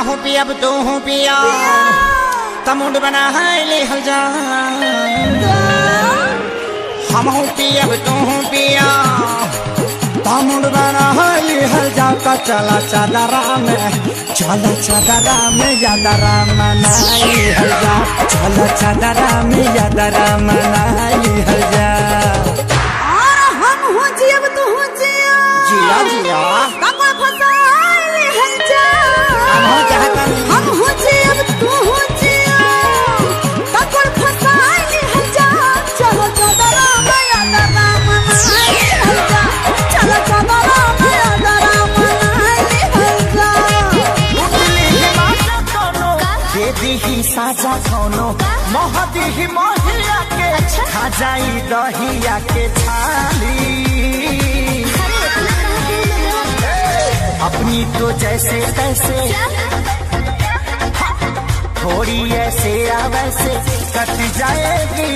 हो पिया अब तू हो पिया तमुंड बना है ले हल जा हम हो पिया अब तू हो पिया तमुंड बना है ले हल जा का चला चादरा में यादरा मनाई हल जा चला चादरा में यादरा मनाई हल जा हम हो जी अब तू हो जिया जिया जिया काका फसाई हल जा हम हो चाहता हम हो जी अब तू हो जिया काका फसाई हल जा चलो चादरा में यादरा मनाई हल जा चलो चादरा में यादरा मनाई हल जा दे ही साजा कोनो मोहदी ही मोहिया के खा जाई दहिया के थाली अपनी तो जैसे तैसे थोड़ी ऐसे या वैसे कट जाएगी